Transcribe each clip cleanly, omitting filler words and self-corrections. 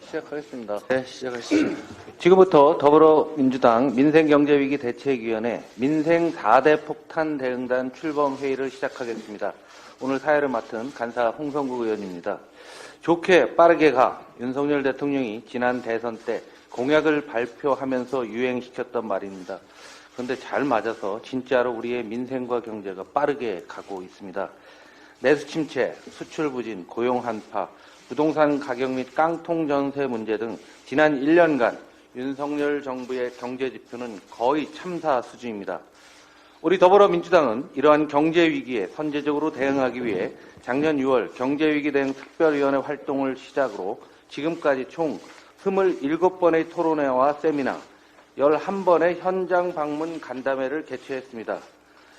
시작하겠습니다. 네, 시작하시죠. 지금부터 더불어민주당 민생경제위기 대책위원회 민생 4대 폭탄 대응단 출범 회의를 시작하겠습니다. 오늘 사회를 맡은 간사 홍성국 의원입니다. 좋게 빠르게 가. 윤석열 대통령이 지난 대선 때 공약을 발표하면서 유행시켰던 말입니다. 그런데 잘 맞아서 진짜로 우리의 민생과 경제가 빠르게 가고 있습니다. 내수 침체, 수출 부진, 고용 한파, 부동산 가격 및 깡통 전세 문제 등 지난 1년간 윤석열 정부의 경제 지표는 거의 참사 수준입니다. 우리 더불어민주당은 이러한 경제 위기에 선제적으로 대응하기 위해 작년 6월 경제위기 대응 특별위원회 활동을 시작으로 지금까지 총 27번의 토론회와 세미나, 11번의 현장 방문 간담회를 개최했습니다.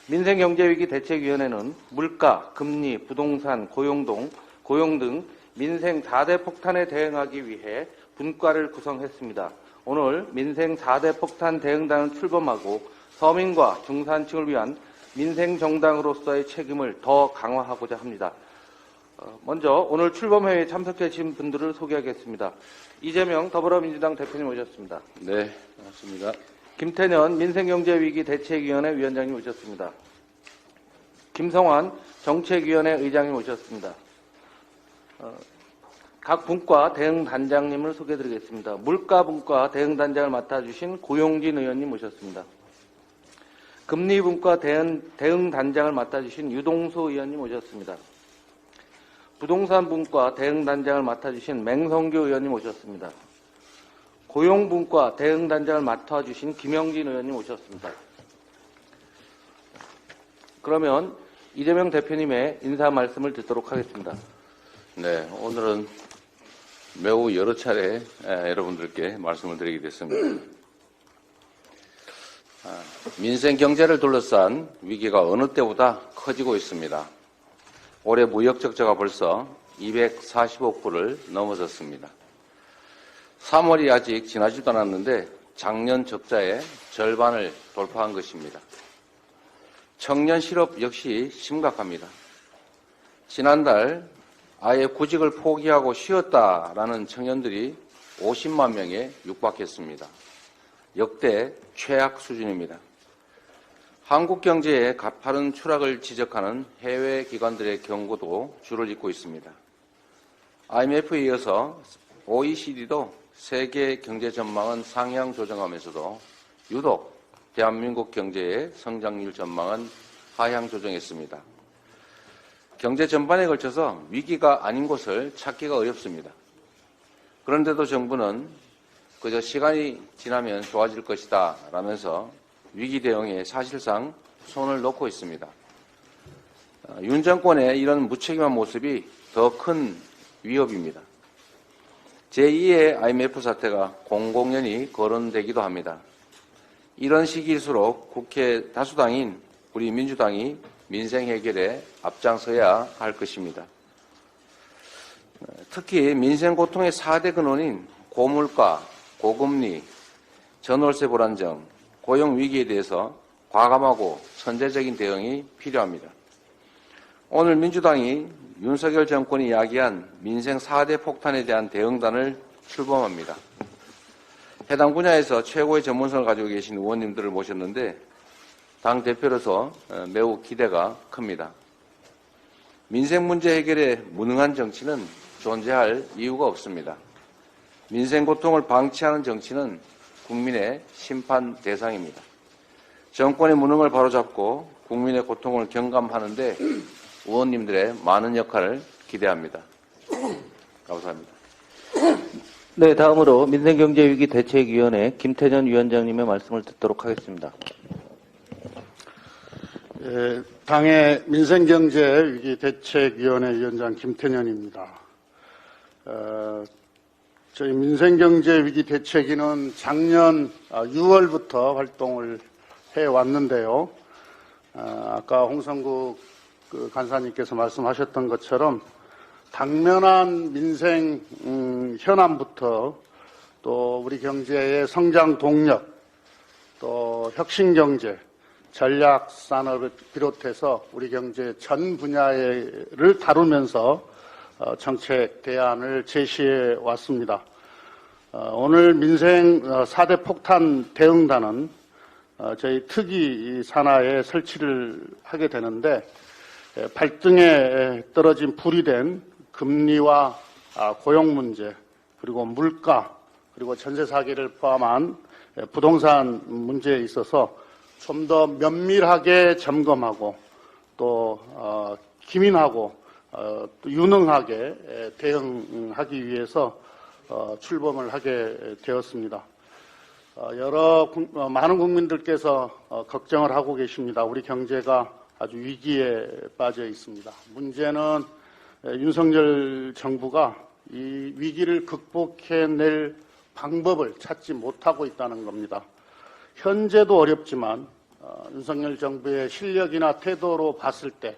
민생경제위기 대책위원회는 물가, 금리, 부동산, 고용 등 민생 4대 폭탄에 대응하기 위해 분과를 구성했습니다. 오늘 민생 4대 폭탄 대응단을 출범하고 서민과 중산층을 위한 민생정당으로서의 책임을 더 강화하고자 합니다. 먼저 오늘 출범회의에 참석해 주신 분들을 소개하겠습니다. 이재명 더불어민주당 대표님 오셨습니다. 네, 반갑습니다. 김태년 민생경제위기 대책위원회 위원장님 오셨습니다. 김성환 정책위원회 의장님 오셨습니다. 각 분과 대응단장님을 소개해드리겠습니다. 물가분과 대응단장을 맡아주신 고용진 의원님 오셨습니다. 금리분과 대응단장을 맡아주신 유동수 의원님 오셨습니다. 부동산분과 대응단장을 맡아주신 맹성규 의원님 오셨습니다. 고용분과 대응단장을 맡아주신 김영진 의원님 오셨습니다. 그러면 이재명 대표님의 인사 말씀을 듣도록 하겠습니다. 네, 오늘은 매우 여러 차례 여러분들께 말씀을 드리게 됐습니다. 민생 경제를 둘러싼 위기가 어느 때보다 커지고 있습니다. 올해 무역 적자가 벌써 240억 불을 넘어섰습니다. 3월이 아직 지나지도 않았는데 작년 적자의 절반을 돌파한 것입니다. 청년 실업 역시 심각합니다. 지난달 아예 구직을 포기하고 쉬었다라는 청년들이 50만 명에 육박했습니다. 역대 최악 수준입니다. 한국 경제의 가파른 추락을 지적하는 해외 기관들의 경고도 줄을 잇고 있습니다. IMF에 이어서 OECD도 세계 경제 전망은 상향 조정하면서도 유독 대한민국 경제의 성장률 전망은 하향 조정했습니다. 경제 전반에 걸쳐서 위기가 아닌 곳을 찾기가 어렵습니다. 그런데도 정부는 그저 시간이 지나면 좋아질 것이다 라면서 위기 대응에 사실상 손을 놓고 있습니다. 윤 정권의 이런 무책임한 모습이 더 큰 위협입니다. 제2의 IMF 사태가 공공연히 거론되기도 합니다. 이런 시기일수록 국회 다수당인 우리 민주당이 민생 해결에 앞장서야 할 것입니다. 특히 민생 고통의 4대 근원인 고물가, 고금리, 전월세 불안정, 고용 위기에 대해서 과감하고 선제적인 대응이 필요합니다. 오늘 민주당이 윤석열 정권이 이야기한 민생 4대 폭탄에 대한 대응단을 출범합니다. 해당 분야에서 최고의 전문성을 가지고 계신 의원님들을 모셨는데 당 대표로서 매우 기대가 큽니다. 민생 문제 해결에 무능한 정치는 존재할 이유가 없습니다. 민생 고통을 방치하는 정치는 국민의 심판 대상입니다. 정권의 무능을 바로잡고 국민의 고통을 경감하는데 의원님들의 많은 역할을 기대합니다. 감사합니다. 네, 다음으로 민생경제위기 대책위원회 김태년 위원장님의 말씀을 듣도록 하겠습니다. 당의 민생경제위기 대책위원회 위원장 김태년입니다. 저희 민생경제위기 대책위는 작년 6월부터 활동을 해왔는데요. 아까 홍성국 간사님께서 말씀하셨던 것처럼 당면한 민생 현안부터 또 우리 경제의 성장 동력, 또 혁신경제, 전략산업을 비롯해서 우리 경제 전 분야를 다루면서 정책 대안을 제시해 왔습니다. 오늘 민생 4대 폭탄 대응단은 저희 특위 산하에 설치를 하게 되는데 발등에 떨어진 불이 된 금리와 고용 문제, 그리고 물가, 그리고 전세 사기를 포함한 부동산 문제에 있어서 좀 더 면밀하게 점검하고 또 기민하고 또 유능하게 대응하기 위해서 출범을 하게 되었습니다. 많은 국민들께서 걱정을 하고 계십니다. 우리 경제가 아주 위기에 빠져 있습니다. 문제는 윤석열 정부가 이 위기를 극복해낼 방법을 찾지 못하고 있다는 겁니다. 현재도 어렵지만 윤석열 정부의 실력이나 태도로 봤을 때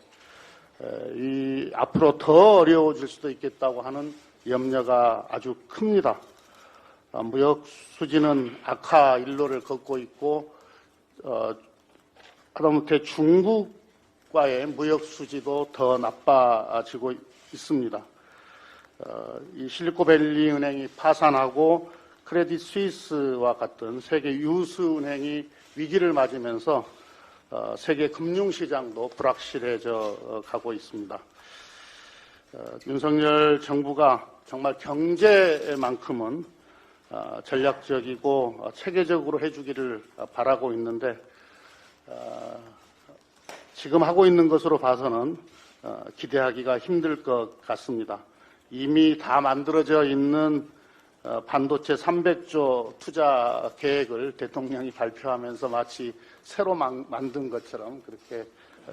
앞으로 더 어려워질 수도 있겠다고 하는 염려가 아주 큽니다. 무역 수지는 악화 일로를 걷고 있고 하다못해 중국과의 무역 수지도 더 나빠지고 있습니다. 이 실리콘밸리 은행이 파산하고 크레딧 스위스와 같은 세계 유수 은행이 위기를 맞으면서 세계 금융시장도 불확실해져 가고 있습니다. 윤석열 정부가 정말 경제만큼은 전략적이고 체계적으로 해주기를 바라고 있는데 지금 하고 있는 것으로 봐서는 기대하기가 힘들 것 같습니다. 이미 다 만들어져 있는 반도체 300조 투자 계획을 대통령이 발표하면서 마치 새로 만든 것처럼 그렇게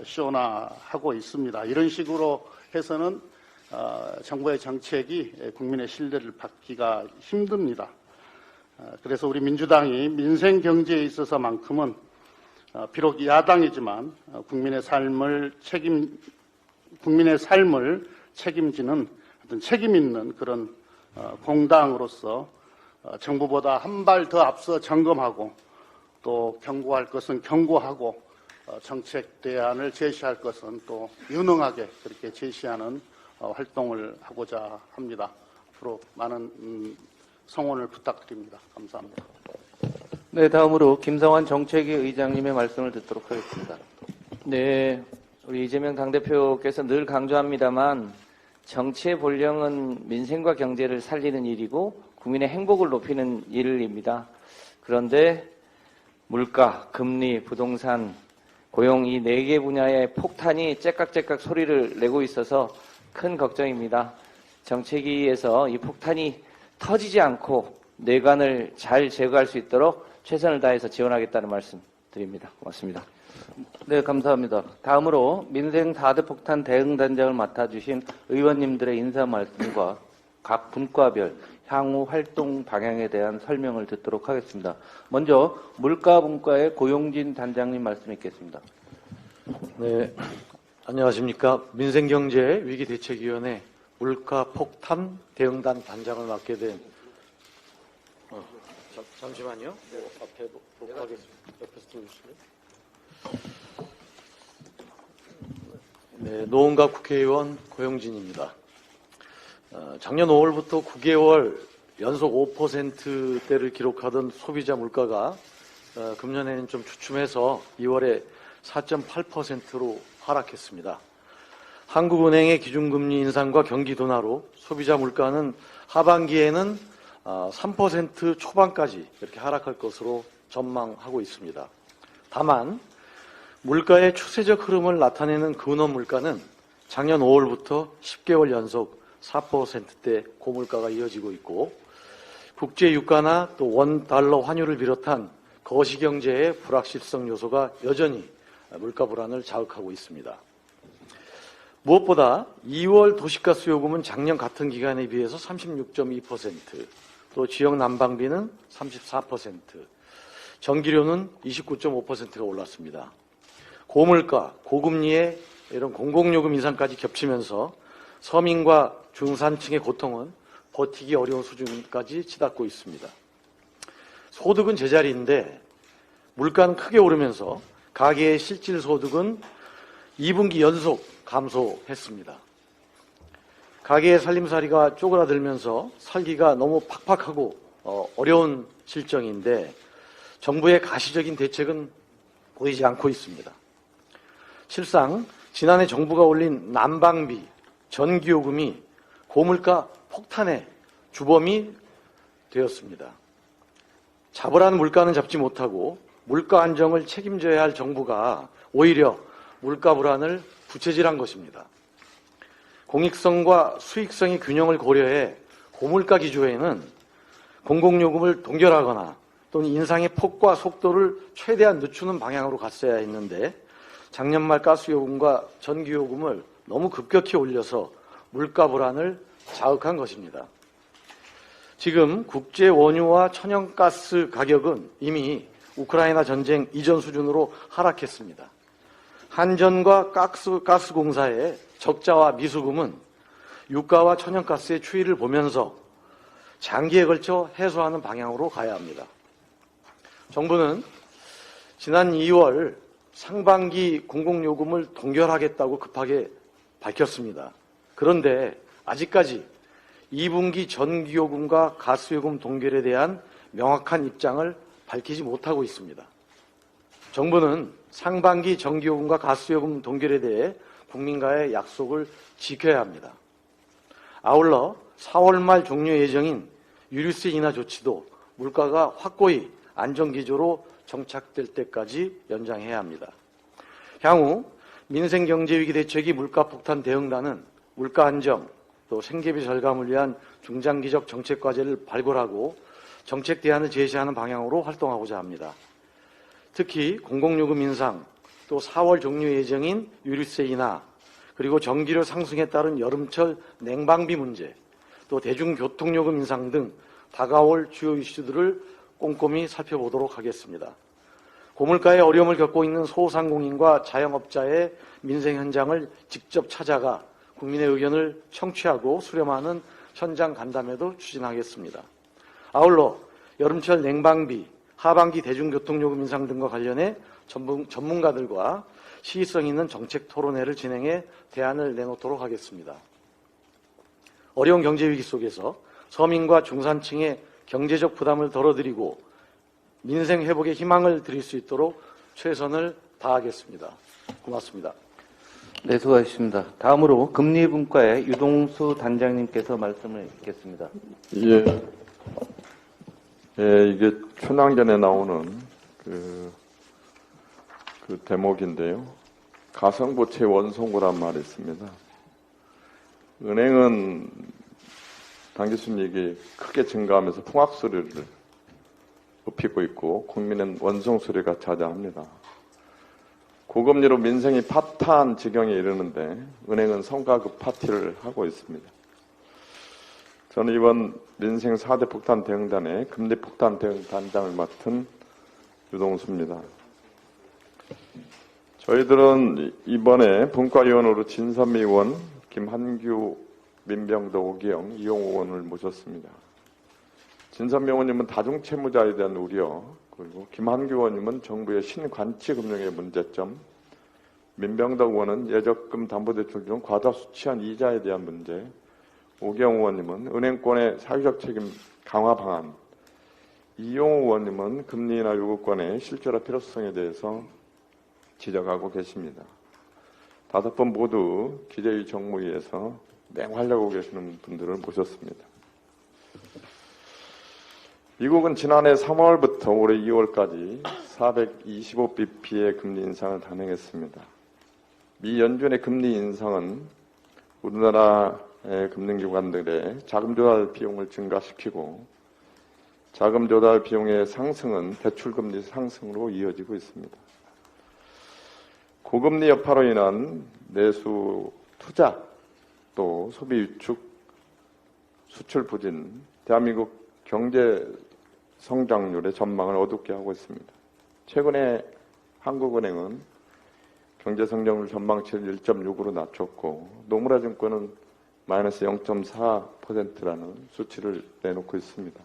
쇼나하고 있습니다. 이런 식으로 해서는 정부의 정책이 국민의 신뢰를 받기가 힘듭니다. 그래서 우리 민주당이 민생 경제에 있어서만큼은 비록 야당이지만 국민의 삶을 책임지는 어떤 책임 있는 그런 공당으로서 정부보다 한 발 더 앞서 점검하고 또 경고할 것은 경고하고 정책 대안을 제시할 것은 또 유능하게 그렇게 제시하는 활동을 하고자 합니다. 앞으로 많은 성원을 부탁드립니다. 감사합니다. 네, 다음으로 김성환 정책위 의장님의 말씀을 듣도록 하겠습니다. 네, 우리 이재명 당대표께서 늘 강조합니다만 정치의 본령은 민생과 경제를 살리는 일이고 국민의 행복을 높이는 일입니다. 그런데 물가, 금리, 부동산, 고용 이 4개 분야의 폭탄이 째깍째깍 소리를 내고 있어서 큰 걱정입니다. 정책위에서 이 폭탄이 터지지 않고 뇌관을 잘 제거할 수 있도록 최선을 다해서 지원하겠다는 말씀 드립니다. 고맙습니다. 네, 감사합니다. 다음으로 민생 4대 폭탄 대응단장을 맡아주신 의원님들의 인사 말씀과 각 분과별 향후 활동 방향에 대한 설명을 듣도록 하겠습니다. 먼저 물가분과의 고용진 단장님 말씀 있겠습니다. 네, 안녕하십니까. 민생경제위기대책위원회 물가폭탄 대응단 단장을 맡게 된 잠시만요. 앞에 보고 하겠습니다. 옆에서 들어주실래요? 네, 노원갑 국회의원 고용진입니다. 작년 5월부터 9개월 연속 5%대를 기록하던 소비자 물가가 금년에는 좀 주춤해서 2월에 4.8%로 하락했습니다. 한국은행의 기준금리 인상과 경기 둔화로 소비자 물가는 하반기에는 3% 초반까지 이렇게 하락할 것으로 전망하고 있습니다. 다만 물가의 추세적 흐름을 나타내는 근원 물가는 작년 5월부터 10개월 연속 4%대 고물가가 이어지고 있고 국제 유가나 또 원 달러 환율을 비롯한 거시경제의 불확실성 요소가 여전히 물가 불안을 자극하고 있습니다. 무엇보다 2월 도시가스 요금은 작년 같은 기간에 비해서 36.2%, 또 지역 난방비는 34%, 전기료는 29.5%가 올랐습니다. 고물가, 고금리에 이런 공공요금 인상까지 겹치면서 서민과 중산층의 고통은 버티기 어려운 수준까지 치닫고 있습니다. 소득은 제자리인데 물가는 크게 오르면서 가계의 실질 소득은 2분기 연속 감소했습니다. 가계의 살림살이가 쪼그라들면서 살기가 너무 팍팍하고 어려운 실정인데 정부의 가시적인 대책은 보이지 않고 있습니다. 실상 지난해 정부가 올린 난방비, 전기요금이 고물가 폭탄의 주범이 되었습니다. 잡으라는 물가는 잡지 못하고 물가 안정을 책임져야 할 정부가 오히려 물가 불안을 부채질한 것입니다. 공익성과 수익성의 균형을 고려해 고물가 기조에는 공공요금을 동결하거나 또는 인상의 폭과 속도를 최대한 늦추는 방향으로 갔어야 했는데 작년 말 가스요금과 전기요금을 너무 급격히 올려서 물가 불안을 자극한 것입니다. 지금 국제 원유와 천연가스 가격은 이미 우크라이나 전쟁 이전 수준으로 하락했습니다. 한전과 가스공사의 적자와 미수금은 유가와 천연가스의 추이를 보면서 장기에 걸쳐 해소하는 방향으로 가야 합니다. 정부는 지난 2월 상반기 공공요금을 동결하겠다고 급하게 밝혔습니다. 그런데 아직까지 2분기 전기요금과 가스요금 동결에 대한 명확한 입장을 밝히지 못하고 있습니다. 정부는 상반기 전기요금과 가스요금 동결에 대해 국민과의 약속을 지켜야 합니다. 아울러 4월 말 종료 예정인 유류세 인하 조치도 물가가 확고히 안정기조로 정착될 때까지 연장해야 합니다. 향후 민생경제위기 대책위 물가폭탄 대응단은 물가 안정, 또 생계비 절감을 위한 중장기적 정책 과제를 발굴하고 정책 대안을 제시하는 방향으로 활동하고자 합니다. 특히 공공요금 인상, 또 4월 종료 예정인 유류세 인하, 그리고 전기료 상승에 따른 여름철 냉방비 문제, 또 대중교통요금 인상 등 다가올 주요 이슈들을 꼼꼼히 살펴보도록 하겠습니다. 고물가의 어려움을 겪고 있는 소상공인과 자영업자의 민생 현장을 직접 찾아가 국민의 의견을 청취하고 수렴하는 현장 간담회도 추진하겠습니다. 아울러 여름철 냉방비, 하반기 대중교통요금 인상 등과 관련해 전문가들과 시의성 있는 정책 토론회를 진행해 대안을 내놓도록 하겠습니다. 어려운 경제위기 속에서 서민과 중산층의 경제적 부담을 덜어드리고 민생 회복에 희망을 드릴 수 있도록 최선을 다하겠습니다. 고맙습니다. 네, 수고하셨습니다. 다음으로 금리분과의 유동수 단장님께서 말씀을 읽겠습니다. 예. 예, 이게 춘향전에 나오는 그 대목인데요. 가성부채 원송구란 말이 있습니다. 은행은 당 교수님이 크게 증가하면서 풍악소리를 높이고 있고 국민은 원송소리가 자자합니다. 고금리로 민생이 파탄 지경에 이르는데 은행은 성과급 파티를 하고 있습니다. 저는 이번 민생 4대 폭탄 대응단의 금리 폭탄 대응 단장을 맡은 유동수입니다. 저희들은 이번에 분과위원으로 진선미 의원, 김한규, 민병도, 오기영, 이용호 의원을 모셨습니다. 진선미 의원님은 다중채무자에 대한 우려, 그리고 김한규 의원님은 정부의 신관치금융의 문제점, 민병덕 의원은 예적금 담보대출 중 과다 수취한 이자에 대한 문제, 오기영 의원님은 은행권의 사회적 책임 강화 방안, 이용호 의원님은 금리나 요구권의 실질화 필요성에 대해서 지적하고 계십니다. 5분 모두 기재위 정무위에서 맹활약하고 계시는 분들을 모셨습니다. 미국은 지난해 3월부터 올해 2월까지 425bp의 금리 인상을 단행했습니다. 미 연준의 금리 인상은 우리나라의 금융기관들의 자금 조달 비용을 증가시키고 자금 조달 비용의 상승은 대출금리 상승으로 이어지고 있습니다. 고금리 여파로 인한 내수 투자, 또 소비 위축, 수출 부진, 대한민국 경제 성장률의 전망을 어둡게 하고 있습니다. 최근에 한국은행은 경제 성장률 전망치를 1.6으로 낮췄고 노무라 증권은 마이너스 0.4%라는 수치를 내놓고 있습니다.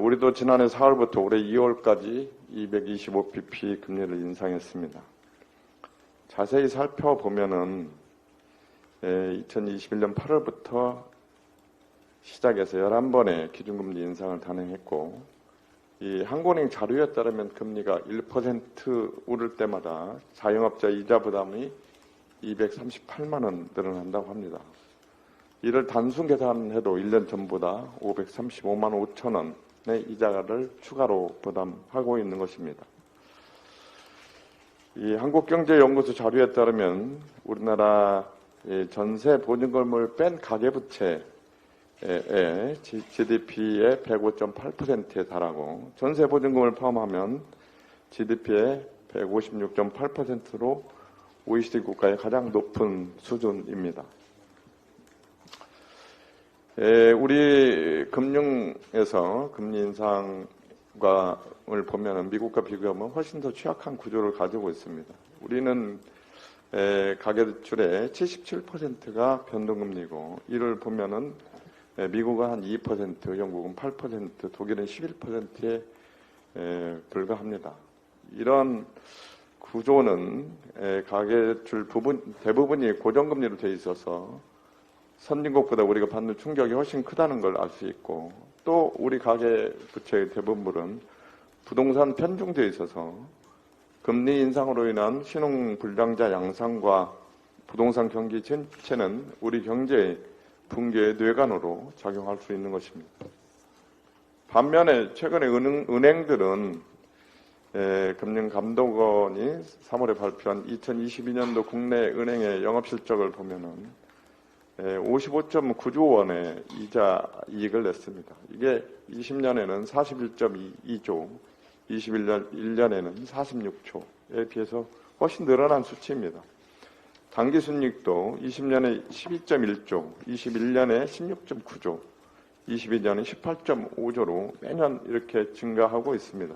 우리도 지난해 4월부터 올해 2월까지 225bp 금리를 인상했습니다. 자세히 살펴보면은 2021년 8월부터 시작해서 11번의 기준금리 인상을 단행했고, 이 한국은행 자료에 따르면 금리가 1% 오를 때마다 자영업자 이자 부담이 238만 원 늘어난다고 합니다. 이를 단순 계산해도 1년 전보다 535만 5천 원의 이자를 추가로 부담하고 있는 것입니다. 이 한국경제연구소 자료에 따르면 우리나라 전세 보증금을 뺀 가계부채의 GDP의 105.8%에 달하고 전세 보증금을 포함하면 GDP의 156.8%로 OECD 국가의 가장 높은 수준입니다. 우리 금융에서 금리 인상을 보면 미국과 비교하면 훨씬 더 취약한 구조를 가지고 있습니다. 우리는 가계대출의 77%가 변동금리고, 이를 보면은 미국은 한 2%, 영국은 8%, 독일은 11%에 불과합니다. 이런 구조는 가계대출 대부분이 고정금리로 되어 있어서 선진국보다 우리가 받는 충격이 훨씬 크다는 걸 알 수 있고, 또 우리 가계부채의 대부분은 부동산 편중되어 있어서 금리 인상으로 인한 신용불량자 양상과 부동산 경기 침체는 우리 경제의 붕괴의 뇌관으로 작용할 수 있는 것입니다. 반면에 최근에 은행들은 금융감독원이 3월에 발표한 2022년도 국내 은행의 영업실적을 보면은 55.9조 원의 이자 이익을 냈습니다. 이게 20년에는 41.2조, 21년에는 46조에 비해서 훨씬 늘어난 수치입니다. 당기순이익도 20년에 12.1조, 21년에 16.9조, 22년에 18.5조로 매년 이렇게 증가하고 있습니다.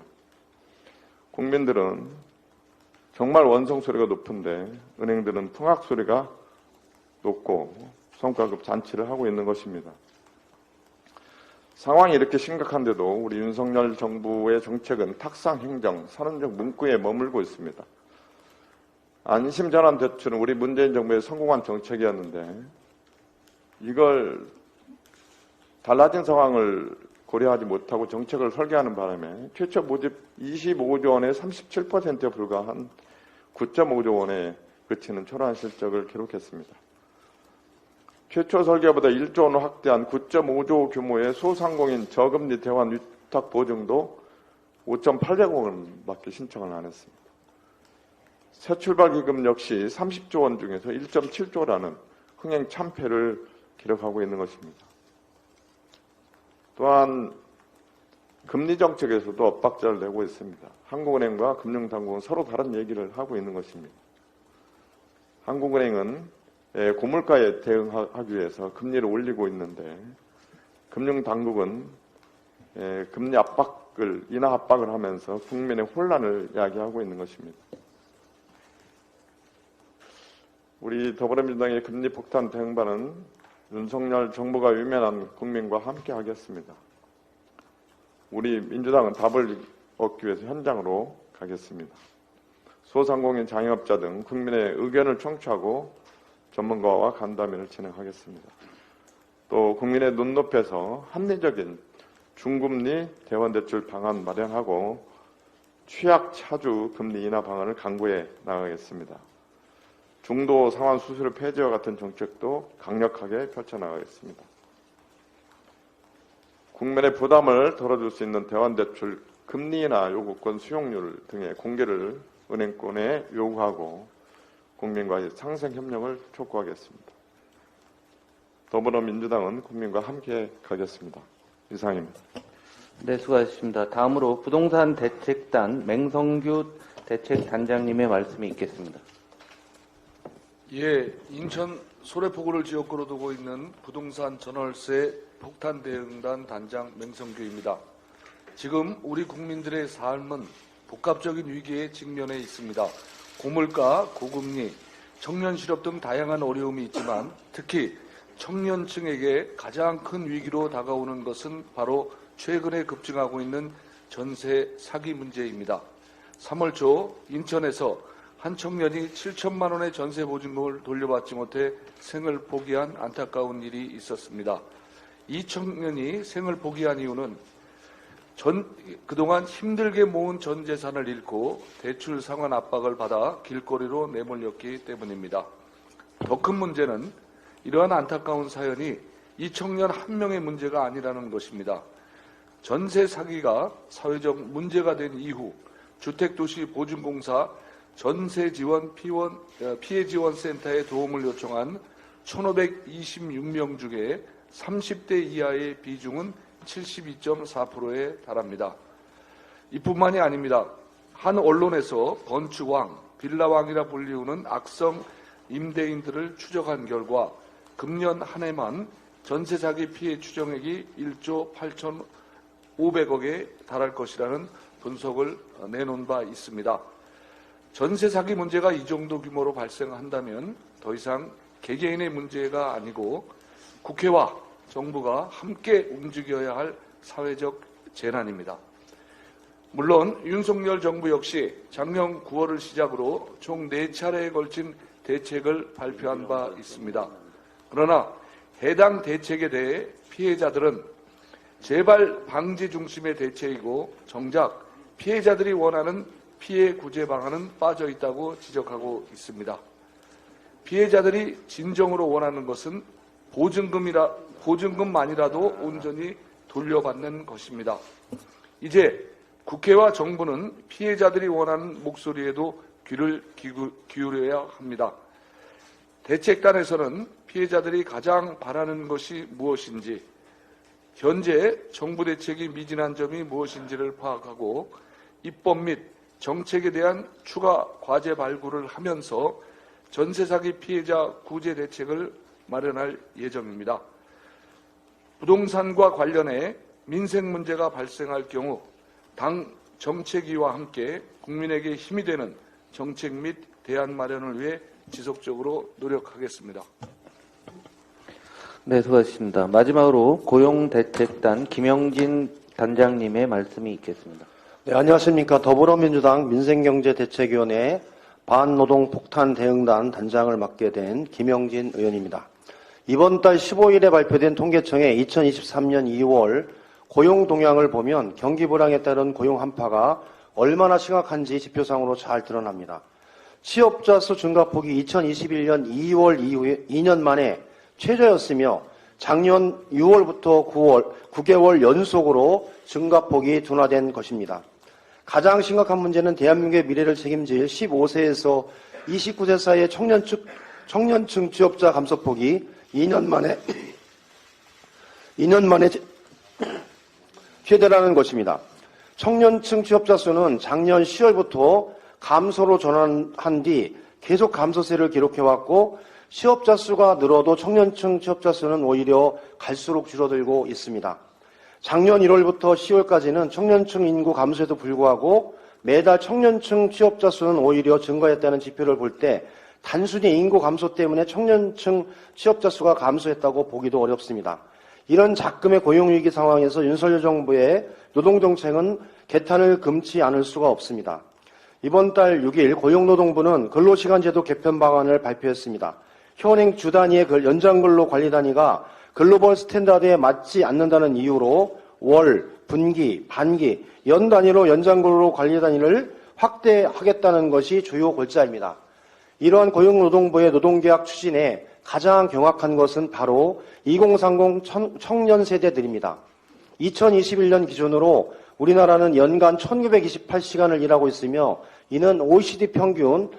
국민들은 정말 원성 소리가 높은데 은행들은 풍악 소리가 높고 성과급 잔치를 하고 있는 것입니다. 상황이 이렇게 심각한데도 우리 윤석열 정부의 정책은 탁상 행정, 선언적 문구에 머물고 있습니다. 안심전환 대출은 우리 문재인 정부의 성공한 정책이었는데, 이걸 달라진 상황을 고려하지 못하고 정책을 설계하는 바람에 최초 모집 25조 원의 37%에 불과한 9.5조 원에 그치는 초라한 실적을 기록했습니다. 최초 설계보다 1조 원을 확대한 9.5조 규모의 소상공인 저금리 대환 위탁 보증도 5,800억 원밖에 신청을 안 했습니다. 새출발기금 역시 30조 원 중에서 1.7조라는 흥행 참패를 기록하고 있는 것입니다. 또한 금리 정책에서도 엇박자를 내고 있습니다. 한국은행과 금융당국은 서로 다른 얘기를 하고 있는 것입니다. 한국은행은 고물가에 대응하기 위해서 금리를 올리고 있는데, 금융당국은 금리 압박을, 인하 압박을 하면서 국민의 혼란을 야기하고 있는 것입니다. 우리 더불어민주당의 금리 폭탄 대응반은 윤석열 정부가 외면한 국민과 함께 하겠습니다. 우리 민주당은 답을 얻기 위해서 현장으로 가겠습니다. 소상공인 장애업자 등 국민의 의견을 청취하고 전문가와 간담회를 진행하겠습니다. 또 국민의 눈높이에서 합리적인 중금리 대환대출 방안 마련하고 취약 차주 금리 인하 방안을 강구해 나가겠습니다. 중도 상환 수수료 폐지와 같은 정책도 강력하게 펼쳐나가겠습니다. 국민의 부담을 덜어줄 수 있는 대환대출 금리 인하 요구권 수용률 등의 공개를 은행권에 요구하고 국민과의 상생협력을 촉구하겠습니다. 더불어민주당은 국민과 함께 가겠습니다. 이상입니다. 네, 수고하셨습니다. 다음으로 부동산 대책단 맹성규 대책단장님의 말씀이 있겠습니다. 예, 인천 소래포구를 지역구로 두고 있는 부동산 전월세 폭탄 대응단 단장 맹성규입니다. 지금 우리 국민들의 삶은 복합적인 위기에 직면해 있습니다. 고물가, 고금리, 청년 실업 등 다양한 어려움이 있지만 특히 청년층에게 가장 큰 위기로 다가오는 것은 바로 최근에 급증하고 있는 전세 사기 문제입니다. 3월 초 인천에서 한 청년이 7천만 원의 전세 보증금을 돌려받지 못해 생을 포기한 안타까운 일이 있었습니다. 이 청년이 생을 포기한 이유는 그동안 힘들게 모은 전 재산을 잃고 대출 상환 압박을 받아 길거리로 내몰렸기 때문입니다. 더 큰 문제는 이러한 안타까운 사연이 이 청년 한 명의 문제가 아니라는 것입니다. 전세 사기가 사회적 문제가 된 이후 주택도시보증공사 전세지원 피해지원센터에 도움을 요청한 1,526명 중에 30대 이하의 비중은 72.4%에 달합니다. 이뿐만이 아닙니다. 한 언론에서 건축왕, 빌라왕이라 불리우는 악성 임대인들을 추적한 결과 금년 한 해만 전세 사기 피해 추정액이 1조 8,500억에 달할 것이라는 분석을 내놓은 바 있습니다. 전세 사기 문제가 이 정도 규모로 발생한다면 더 이상 개개인의 문제가 아니고 국회와 정부가 함께 움직여야 할 사회적 재난입니다. 물론 윤석열 정부 역시 작년 9월을 시작으로 총 4차례에 걸친 대책을 발표한 바 있습니다. 그러나 해당 대책에 대해 피해자들은 재발 방지 중심의 대책이고 정작 피해자들이 원하는 피해 구제 방안은 빠져 있다고 지적하고 있습니다. 피해자들이 진정으로 원하는 것은 보증금만이라도 온전히 돌려받는 것입니다. 이제 국회와 정부는 피해자들이 원하는 목소리에도 귀를 기울여야 합니다. 대책단에서는 피해자들이 가장 바라는 것이 무엇인지, 현재 정부 대책이 미진한 점이 무엇인지를 파악하고 입법 및 정책에 대한 추가 과제 발굴을 하면서 전세 사기 피해자 구제 대책을 마련할 예정입니다. 부동산과 관련해 민생 문제가 발생할 경우 당 정책위와 함께 국민에게 힘이 되는 정책 및 대안 마련을 위해 지속적으로 노력하겠습니다. 네, 수고하셨습니다. 마지막으로 고용대책단 김영진 단장님의 말씀이 있겠습니다. 네, 안녕하십니까. 더불어민주당 민생경제대책위원회 반노동폭탄 대응단 단장을 맡게 된 김영진 의원입니다. 이번 달 15일에 발표된 통계청의 2023년 2월 고용 동향을 보면 경기 불황에 따른 고용 한파가 얼마나 심각한지 지표상으로 잘 드러납니다. 취업자 수 증가폭이 2021년 2월 이후에 2년 만에 최저였으며 작년 6월부터 9개월 연속으로 증가폭이 둔화된 것입니다. 가장 심각한 문제는 대한민국의 미래를 책임질 15세에서 29세 사이의 청년층 취업자 감소폭이 2년 만에 최대라는 것입니다. 청년층 취업자 수는 작년 10월부터 감소로 전환한 뒤 계속 감소세를 기록해왔고 취업자 수가 늘어도 청년층 취업자 수는 오히려 갈수록 줄어들고 있습니다. 작년 1월부터 10월까지는 청년층 인구 감소에도 불구하고 매달 청년층 취업자 수는 오히려 증가했다는 지표를 볼 때 단순히 인구 감소 때문에 청년층 취업자 수가 감소했다고 보기도 어렵습니다. 이런 작금의 고용위기 상황에서 윤석열 정부의 노동정책은 개탄을 금치 않을 수가 없습니다. 이번 달 6일 고용노동부는 근로시간제도 개편 방안을 발표했습니다. 현행 주 단위의 연장근로 관리 단위가 글로벌 스탠다드에 맞지 않는다는 이유로 월, 분기, 반기, 연 단위로 연장근로 관리 단위를 확대하겠다는 것이 주요 골자입니다. 이러한 고용노동부의 노동계약 추진에 가장 경악한 것은 바로 2030 청년 세대들입니다. 2021년 기준으로 우리나라는 연간 1928시간을 일하고 있으며 이는 OECD 평균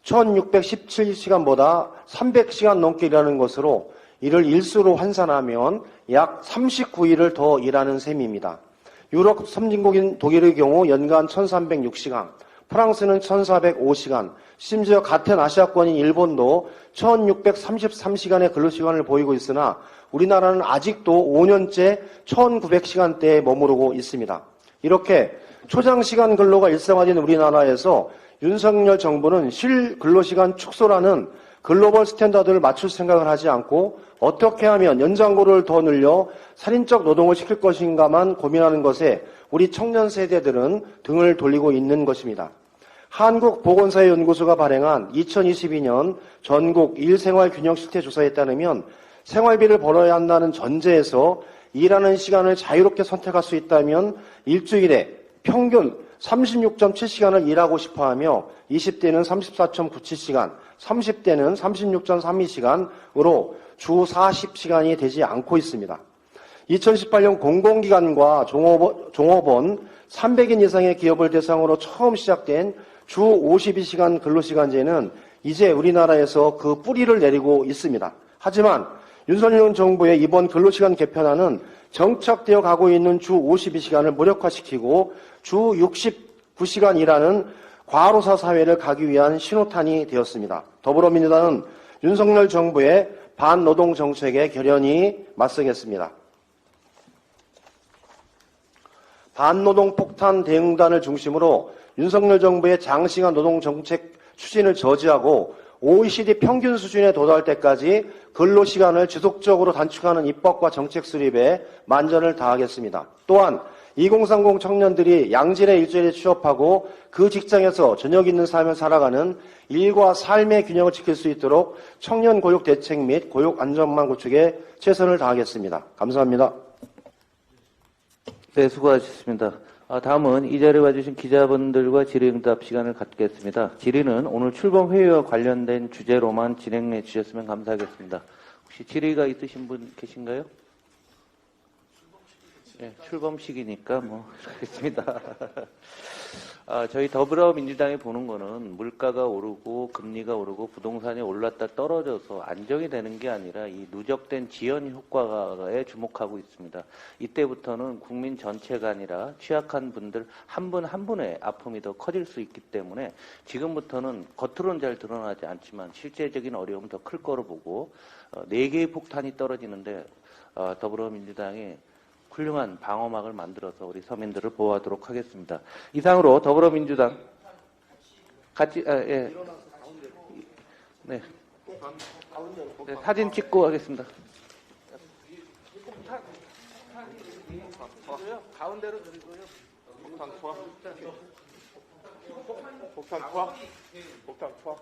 1617시간보다 300시간 넘게 일하는 것으로 이를 일수로 환산하면 약 39일을 더 일하는 셈입니다. 유럽 선진국인 독일의 경우 연간 1306시간, 프랑스는 1405시간, 심지어 같은 아시아권인 일본도 1633시간의 근로시간을 보이고 있으나 우리나라는 아직도 5년째 1900시간대에 머무르고 있습니다. 이렇게 초장시간 근로가 일상화된 우리나라에서 윤석열 정부는 실근로시간 축소라는 글로벌 스탠다드를 맞출 생각을 하지 않고 어떻게 하면 연장근로를 더 늘려 살인적 노동을 시킬 것인가만 고민하는 것에 우리 청년 세대들은 등을 돌리고 있는 것입니다. 한국보건사회연구소가 발행한 2022년 전국 일생활 균형 실태 조사에 따르면 생활비를 벌어야 한다는 전제에서 일하는 시간을 자유롭게 선택할 수 있다면 일주일에 평균 36.7시간을 일하고 싶어하며 20대는 34.97시간, 30대는 36.32시간으로 주 40시간이 되지 않고 있습니다. 2018년 공공기관과 종업원 300인 이상의 기업을 대상으로 처음 시작된 주 52시간 근로시간제는 이제 우리나라에서 그 뿌리를 내리고 있습니다. 하지만 윤석열 정부의 이번 근로시간 개편안은 정착되어 가고 있는 주 52시간을 무력화시키고 주 69시간 일하는 과로사 사회를 가기 위한 신호탄이 되었습니다. 더불어민주당은 윤석열 정부의 반노동 정책에 결연히 맞서겠습니다. 반노동 폭탄 대응단을 중심으로 윤석열 정부의 장시간 노동 정책 추진을 저지하고 OECD 평균 수준에 도달할 때까지 근로시간을 지속적으로 단축하는 입법과 정책 수립에 만전을 다하겠습니다. 또한 2030 청년들이 양질의 일자리에 취업하고 그 직장에서 저녁 있는 삶을 살아가는 일과 삶의 균형을 지킬 수 있도록 청년 고용 대책 및 고용 안전망 구축에 최선을 다하겠습니다. 감사합니다. 네, 수고하셨습니다. 다음은 이 자리에 와주신 기자분들과 질의응답 시간을 갖겠습니다. 질의는 오늘 출범 회의와 관련된 주제로만 진행해 주셨으면 감사하겠습니다. 혹시 질의가 있으신 분 계신가요? 네, 출범식이니까 뭐 하겠습니다. 저희 더불어민주당이 보는 거는 물가가 오르고 금리가 오르고 부동산이 올랐다 떨어져서 안정이 되는 게 아니라 이 누적된 지연 효과에 주목하고 있습니다. 이때부터는 국민 전체가 아니라 취약한 분들 한 분 한 분의 아픔이 더 커질 수 있기 때문에 지금부터는 겉으로는 잘 드러나지 않지만 실제적인 어려움이 더 클 거로 보고 4개의 폭탄이 떨어지는데 더불어민주당이 훌륭한 방어막을 만들어서 우리 서민들을 보호하도록 하겠습니다. 이상으로 더불어민주당 예. 네. 네, 사진 찍고 하겠습니다. 가운데로 드리고요. 폭탄 투하. 폭탄 투하. 폭탄 투하.